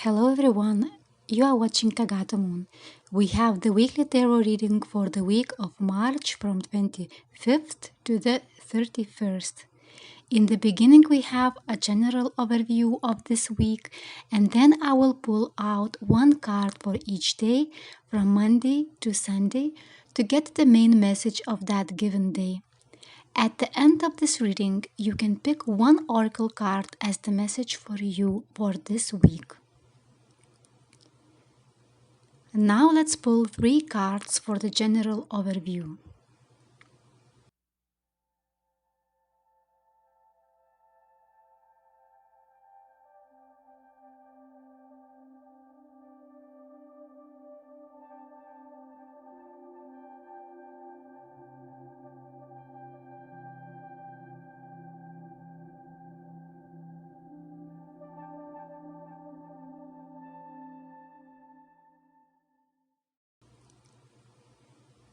Hello everyone, you are watching Kagato Moon. We have the weekly tarot reading for the week of March from 25th to the 31st. In the beginning we have a general overview of this week, and then I will pull out one card for each day from Monday to Sunday to get the main message of that given day. At the end of this reading, you can pick one oracle card as the message for you for this week. Now let's pull 3 cards for the general overview.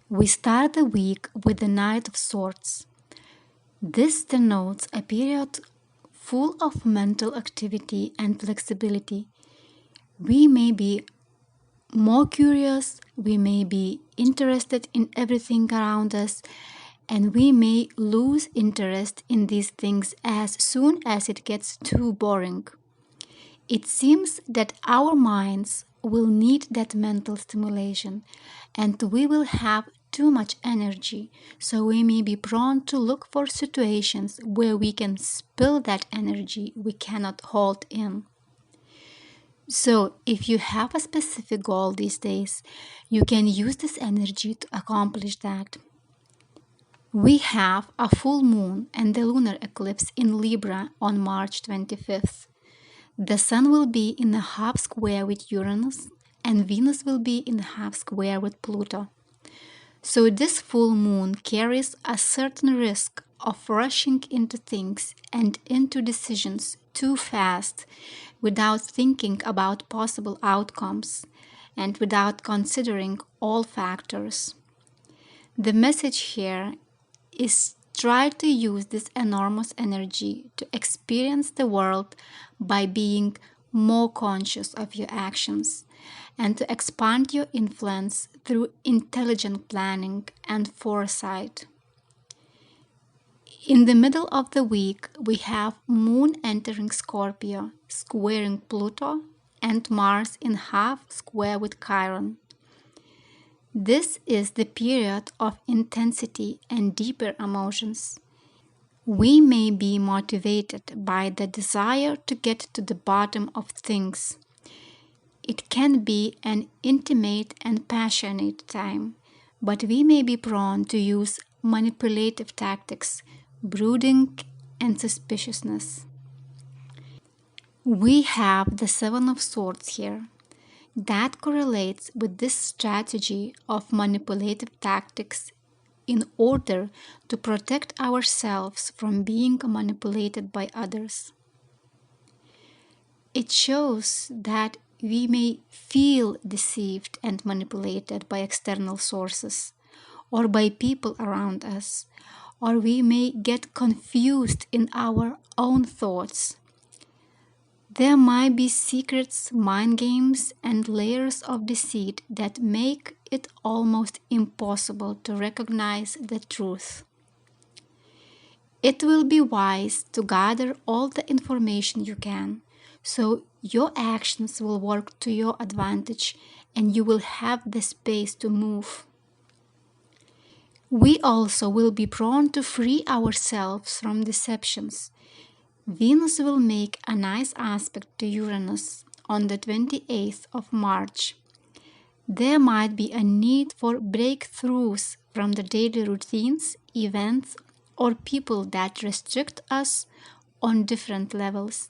We start the week with the Knight of Swords. This denotes a period full of mental activity and flexibility. We may be more curious, we may be interested in everything around us, and we may lose interest in these things as soon as it gets too boring. It seems that our minds will need that mental stimulation, and we will have too much energy, so we may be prone to look for situations where we can spill that energy we cannot hold in. So, if you have a specific goal these days, you can use this energy to accomplish that. We have a full moon and the lunar eclipse in Libra on March 25th. The Sun will be in a half square with Uranus, and Venus will be in a half square with Pluto. So this full moon carries a certain risk of rushing into things and into decisions too fast without thinking about possible outcomes and without considering all factors. The message here is try to use this enormous energy to experience the world by being more conscious of your actions and to expand your influence through intelligent planning and foresight. In the middle of the week, we have Moon entering Scorpio, squaring Pluto, and Mars in half square with Chiron. This is the period of intensity and deeper emotions. We may be motivated by the desire to get to the bottom of things. It can be an intimate and passionate time, but we may be prone to use manipulative tactics, brooding, and suspiciousness. We have the Seven of Swords here. That correlates with this strategy of manipulative tactics in order to protect ourselves from being manipulated by others. It shows that we may feel deceived and manipulated by external sources or by people around us, or we may get confused in our own thoughts. There might be secrets, mind games, and layers of deceit that make it almost impossible to recognize the truth. It will be wise to gather all the information you can, so your actions will work to your advantage and you will have the space to move. We also will be prone to free ourselves from deceptions. Venus will make a nice aspect to Uranus on the 28th of March. There might be a need for breakthroughs from the daily routines, events, or people that restrict us on different levels.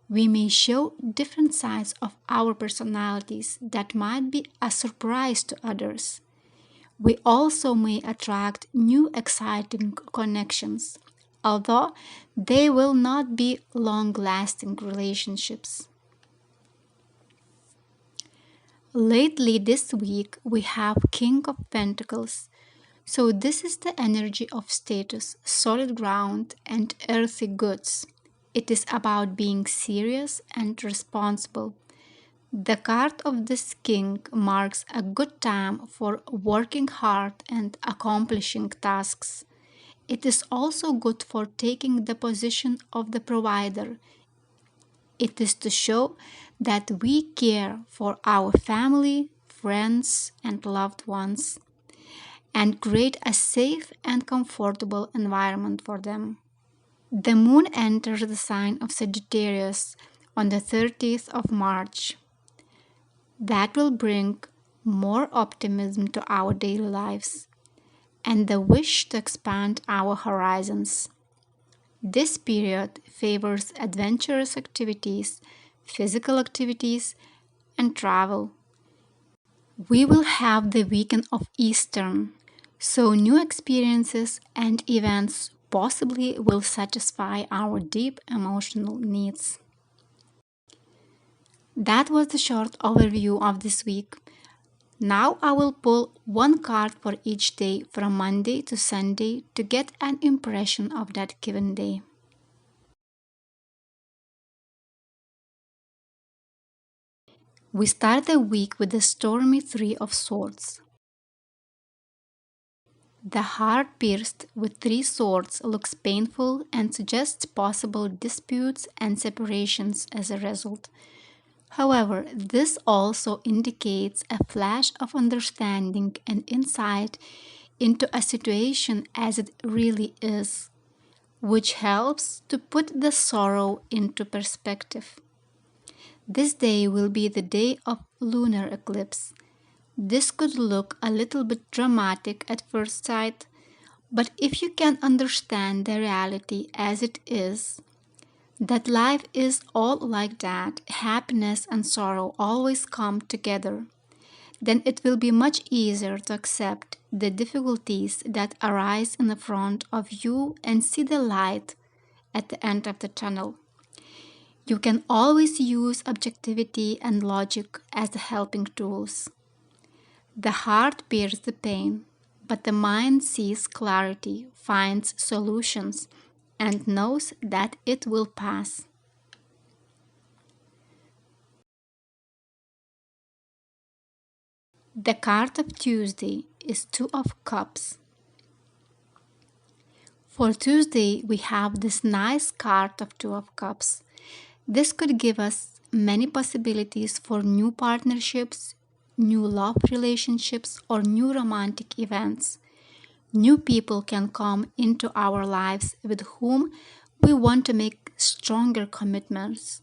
We may show different sides of our personalities that might be a surprise to others. We also may attract new exciting connections, although they will not be long-lasting relationships. Lately this week we have King of Pentacles. So this is the energy of status, solid ground, and earthy goods. It is about being serious and responsible. The card of this king marks a good time for working hard and accomplishing tasks. It is also good for taking the position of the provider. It is to show that we care for our family, friends, and loved ones, and create a safe and comfortable environment for them. The moon enters the sign of Sagittarius on the 30th of March. That will bring more optimism to our daily lives and the wish to expand our horizons. This period favors adventurous activities, physical activities, and travel. We will have the weekend of Easter, so new experiences and events possibly will satisfy our deep emotional needs. That was the short overview of this week. Now I will pull one card for each day from Monday to Sunday to get an impression of that given day. We start the week with the stormy Three of Swords. The heart pierced with three swords looks painful and suggests possible disputes and separations as a result. However, this also indicates a flash of understanding and insight into a situation as it really is, which helps to put the sorrow into perspective. This day will be the day of lunar eclipse. This could look a little bit dramatic at first sight, but if you can understand the reality as it is, that life is all like that, happiness and sorrow always come together, then it will be much easier to accept the difficulties that arise in the front of you and see the light at the end of the tunnel. You can always use objectivity and logic as the helping tools. The heart bears the pain, but the mind sees clarity, finds solutions, and knows that it will pass. The card of Tuesday is Two of Cups. For Tuesday, we have this nice card of Two of Cups. This could give us many possibilities for new partnerships, new love relationships, or new romantic events. New people can come into our lives with whom we want to make stronger commitments,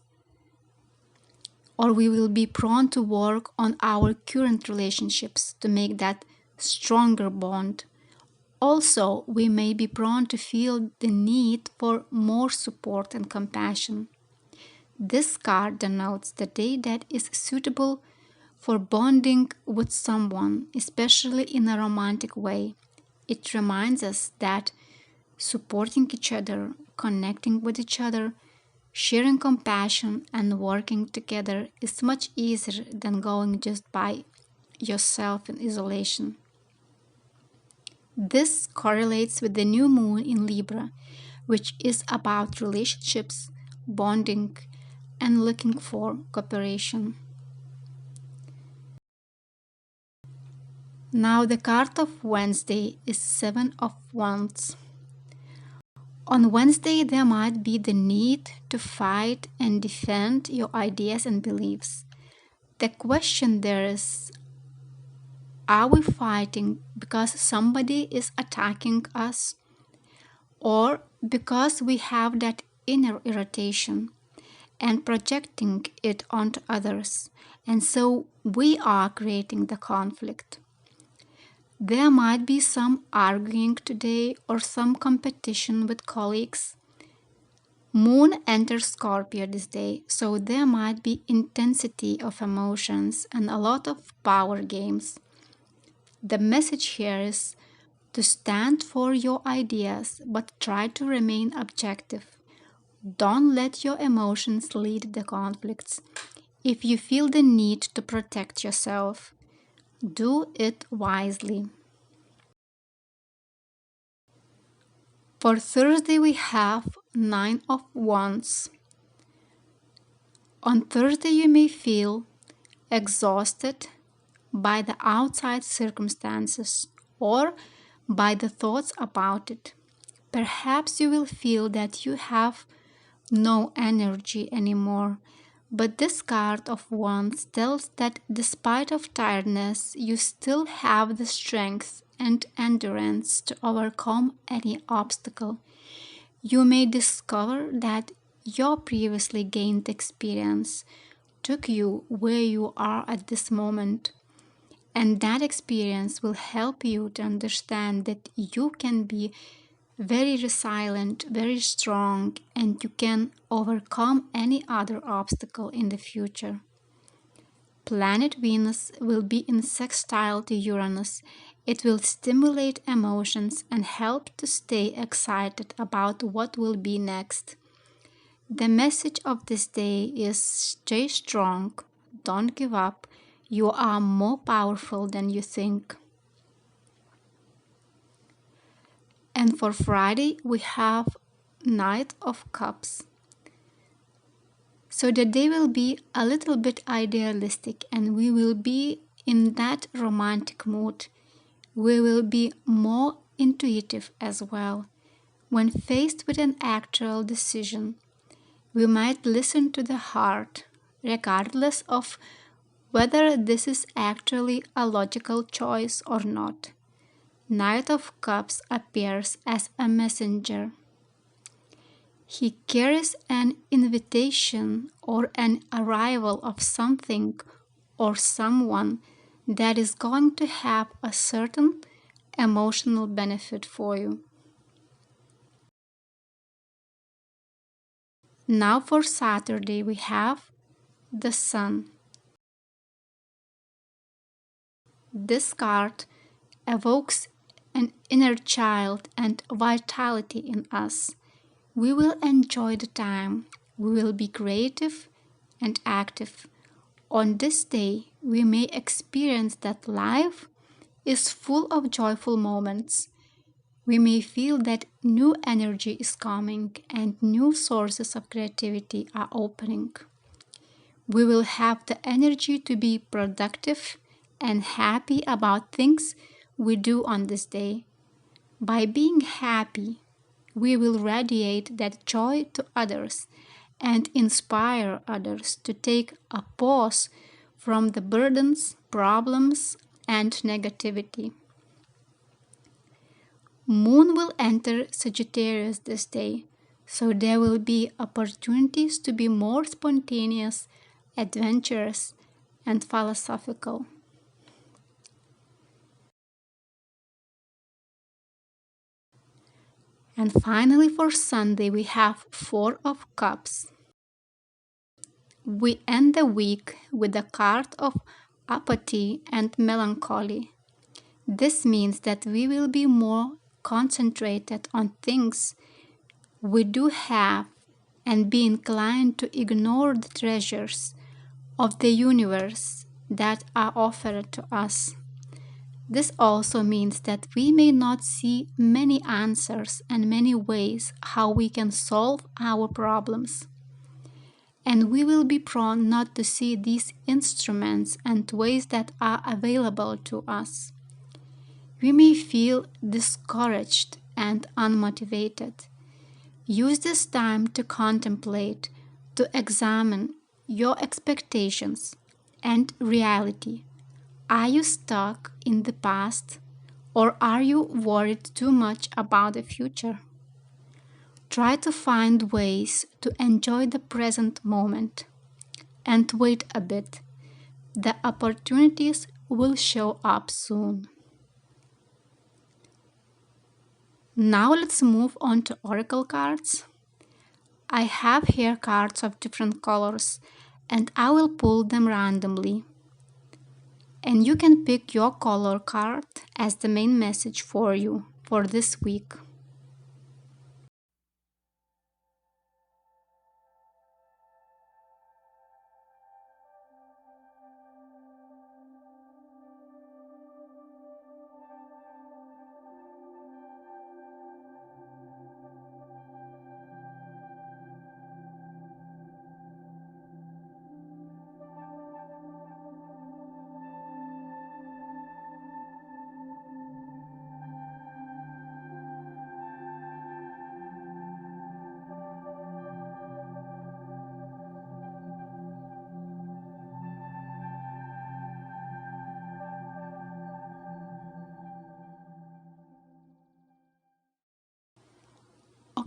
or we will be prone to work on our current relationships to make that stronger bond. Also, we may be prone to feel the need for more support and compassion. This card denotes the day that is suitable for bonding with someone, especially in a romantic way. It reminds us that supporting each other, connecting with each other, sharing compassion, and working together is much easier than going just by yourself in isolation. This correlates with the new moon in Libra, which is about relationships, bonding, and looking for cooperation. Now, the card of Wednesday is Seven of Wands. On Wednesday, there might be the need to fight and defend your ideas and beliefs. The question there is, are we fighting because somebody is attacking us, or because we have that inner irritation and projecting it onto others, and so we are creating the conflict? There might be some arguing today or some competition with colleagues. Moon enters Scorpio this day, so there might be intensity of emotions and a lot of power games. The message here is to stand for your ideas but try to remain objective. Don't let your emotions lead the conflicts. If you feel the need to protect yourself, do it wisely. For Thursday, we have Nine of Wands. On Thursday, you may feel exhausted by the outside circumstances or by the thoughts about it. Perhaps you will feel that you have no energy anymore. But this card of Wands tells that despite of tiredness, you still have the strength and endurance to overcome any obstacle. You may discover that your previously gained experience took you where you are at this moment, and that experience will help you to understand that you can be very resilient, very strong, and you can overcome any other obstacle in the future. Planet Venus will be in sextile to Uranus. It will stimulate emotions and help to stay excited about what will be next. The message of this day is stay strong, don't give up, you are more powerful than you think. And for Friday, we have Knight of Cups. So the day will be a little bit idealistic and we will be in that romantic mood. We will be more intuitive as well. When faced with an actual decision, we might listen to the heart, regardless of whether this is actually a logical choice or not. Knight of Cups appears as a messenger. He carries an invitation or an arrival of something or someone that is going to have a certain emotional benefit for you. Now for Saturday we have the Sun. This card evokes an inner child and vitality in us. We will enjoy the time. We will be creative and active. On this day, we may experience that life is full of joyful moments. We may feel that new energy is coming and new sources of creativity are opening. We will have the energy to be productive and happy about things we do on this day. By being happy, we will radiate that joy to others and inspire others to take a pause from the burdens, problems, and negativity. Moon will enter Sagittarius this day, so there will be opportunities to be more spontaneous, adventurous, and philosophical. And finally for Sunday we have Four of Cups. We end the week with the card of apathy and melancholy. This means that we will be more concentrated on things we do have and be inclined to ignore the treasures of the universe that are offered to us. This also means that we may not see many answers and many ways how we can solve our problems. And we will be prone not to see these instruments and ways that are available to us. We may feel discouraged and unmotivated. Use this time to contemplate, to examine your expectations and reality. Are you stuck in the past or are you worried too much about the future? Try to find ways to enjoy the present moment and wait a bit. The opportunities will show up soon. Now let's move on to oracle cards. I have here cards of different colors and I will pull them randomly. And you can pick your color card as the main message for you for this week.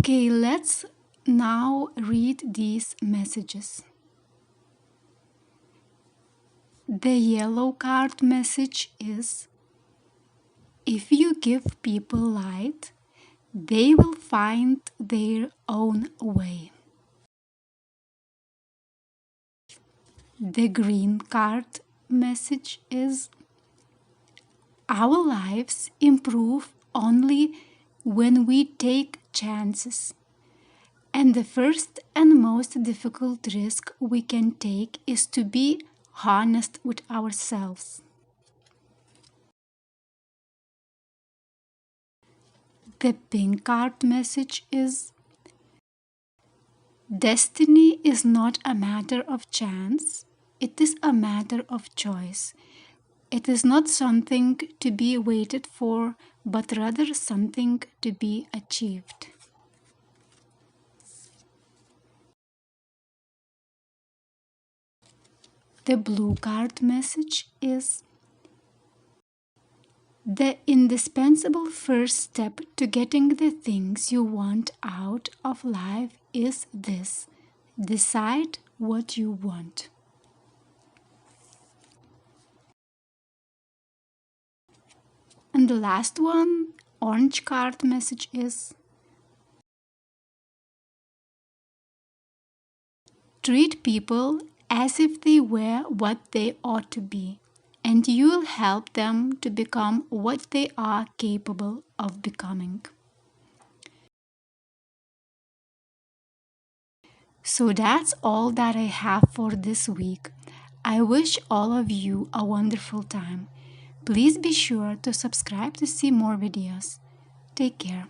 Okay, let's now read these messages. The yellow card message is: if you give people light, they will find their own way. The green card message is: our lives improve only when we take chances. And the first and most difficult risk we can take is to be honest with ourselves. The pink card message is: destiny is not a matter of chance, it is a matter of choice. It is not something to be waited for, but rather something to be achieved. The blue card message is: the indispensable first step to getting the things you want out of life is this: decide what you want. And the last one, orange card message is: treat people as if they were what they ought to be, and you'll help them to become what they are capable of becoming. So that's all that I have for this week. I wish all of you a wonderful time. Please be sure to subscribe to see more videos. Take care.